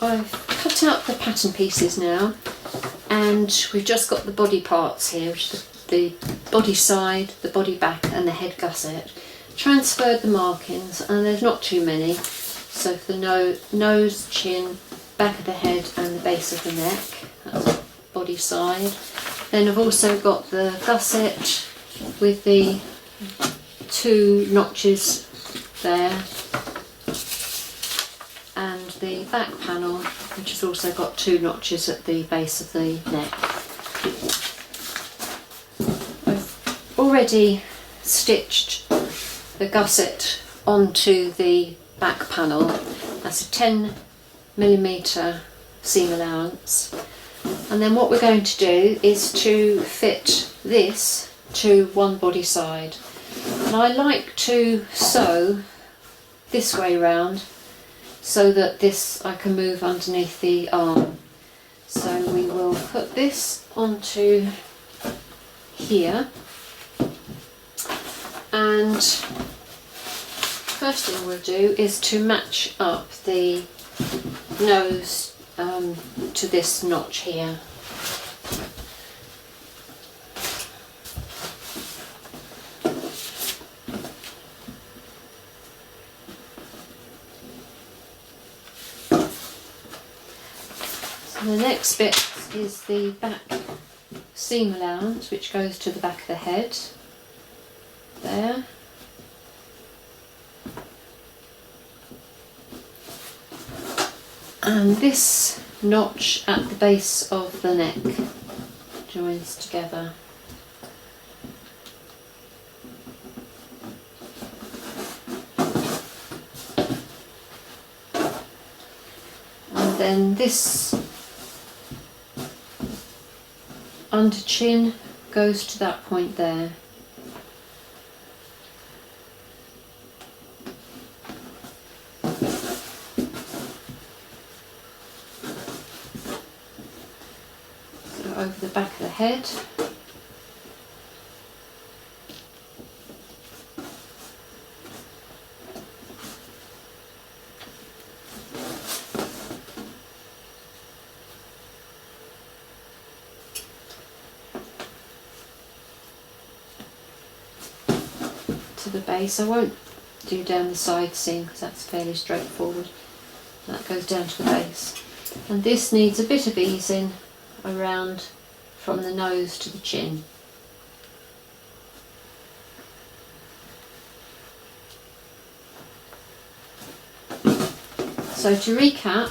I've cut out the pattern pieces now, and we've just got the body parts here, which is the body side, the body back and the head gusset. Transferred the markings, and there's not too many, so for the nose, chin, back of the head and the base of the neck, that's the body side. Then I've also got the gusset with the 2 notches there, and the back panel, which has also got 2 notches at the base of the neck. I've already stitched the gusset onto the back panel. That's a 10mm seam allowance, and then what we're going to do is to fit this to one body side, and I like to sew this way round so that this I can move underneath the arm. So we will put this onto here, and first thing we'll do is to match up the nose to this notch here. So the next bit is the back seam allowance, which goes to the back of the head there. And this notch at the base of the neck joins together. And then this under chin goes to that point there. Over the back of the head. To the base. I won't do down the side seam because that's fairly straightforward. That goes down to the base. And this needs a bit of easing around from the nose to the chin. So to recap,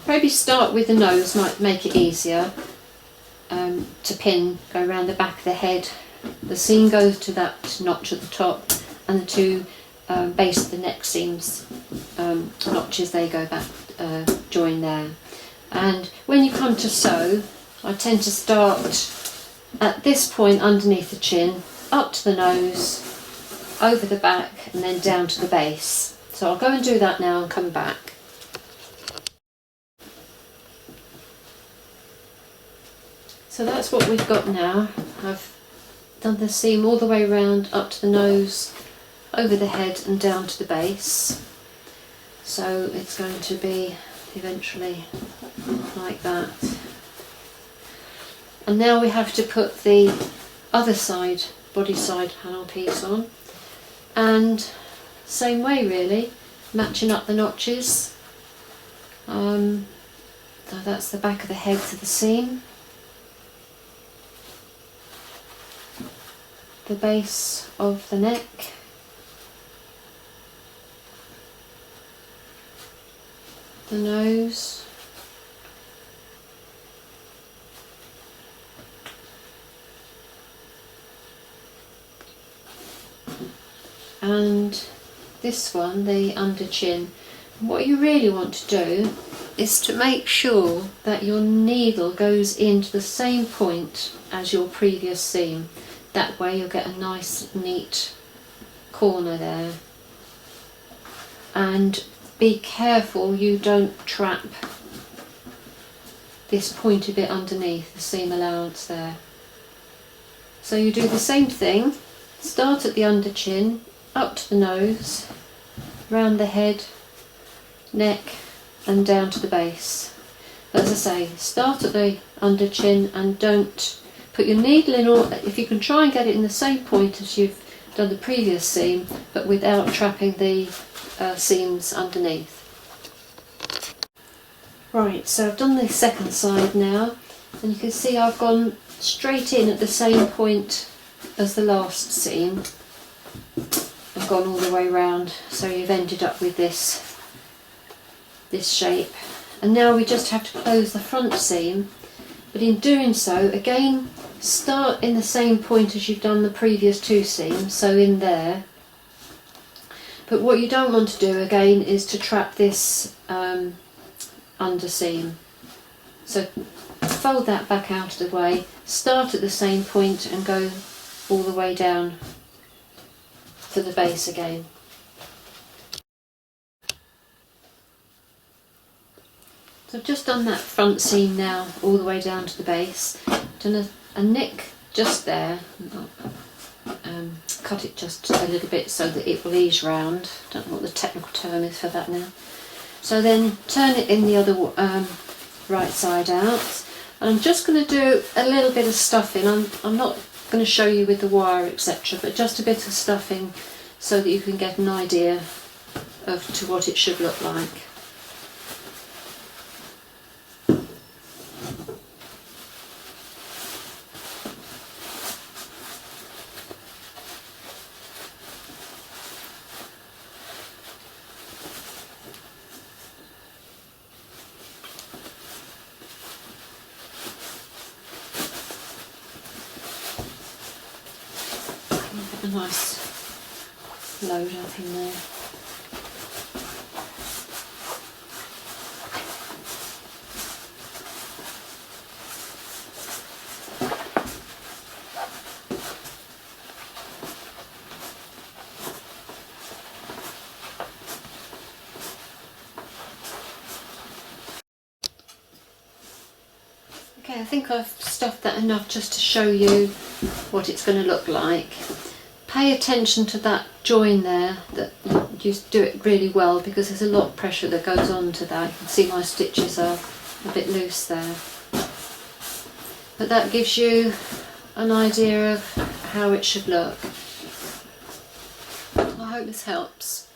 maybe start with the nose, might make it easier to pin, go around the back of the head. The seam goes to that notch at the top, and the 2 base of the neck seams notches, they go back, join there. And when you come to sew, I tend to start at this point underneath the chin, up to the nose, over the back, and then down to the base. So I'll go and do that now and come back. So that's what we've got now. I've done the seam all the way around, up to the nose, over the head and down to the base. So it's going to be eventually like that. And now we have to put the other side, body side panel piece on, and same way really, matching up the notches. So that's the back of the head to the seam, the base of the neck, the nose, and this one, the under chin. What you really want to do is to make sure that your needle goes into the same point as your previous seam. That way you'll get a nice neat corner there. And be careful you don't trap this pointy bit underneath the seam allowance there. So you do the same thing, start at the under chin, up to the nose, round the head, neck and down to the base. As I say, start at the under chin and don't put your needle in, or if you can try and get it in the same point as you've done the previous seam, but without trapping the seams underneath. Right, so I've done the second side now, and you can see I've gone straight in at the same point as the last seam. I've gone all the way round, so you've ended up with this shape. And now we just have to close the front seam, but in doing so, again, start in the same point as you've done the previous two seams, so in there. But what you don't want to do again is to trap this under seam. So fold that back out of the way, start at the same point and go all the way down to the base again. So I've just done that front seam now all the way down to the base, done a nick just there, cut it just a little bit so that it will ease round. Don't know what the technical term is for that now. So then turn it in the other right side out, and I'm just going to do a little bit of stuffing. I'm not going to show you with the wire etc, but just a bit of stuffing so that you can get an idea of to what it should look like. A nice load up in there. Okay, I think I've stuffed that enough just to show you what it's going to look like. Pay attention to that join there, that you do it really well because there's a lot of pressure that goes on to that. You can see my stitches are a bit loose there. But that gives you an idea of how it should look. I hope this helps.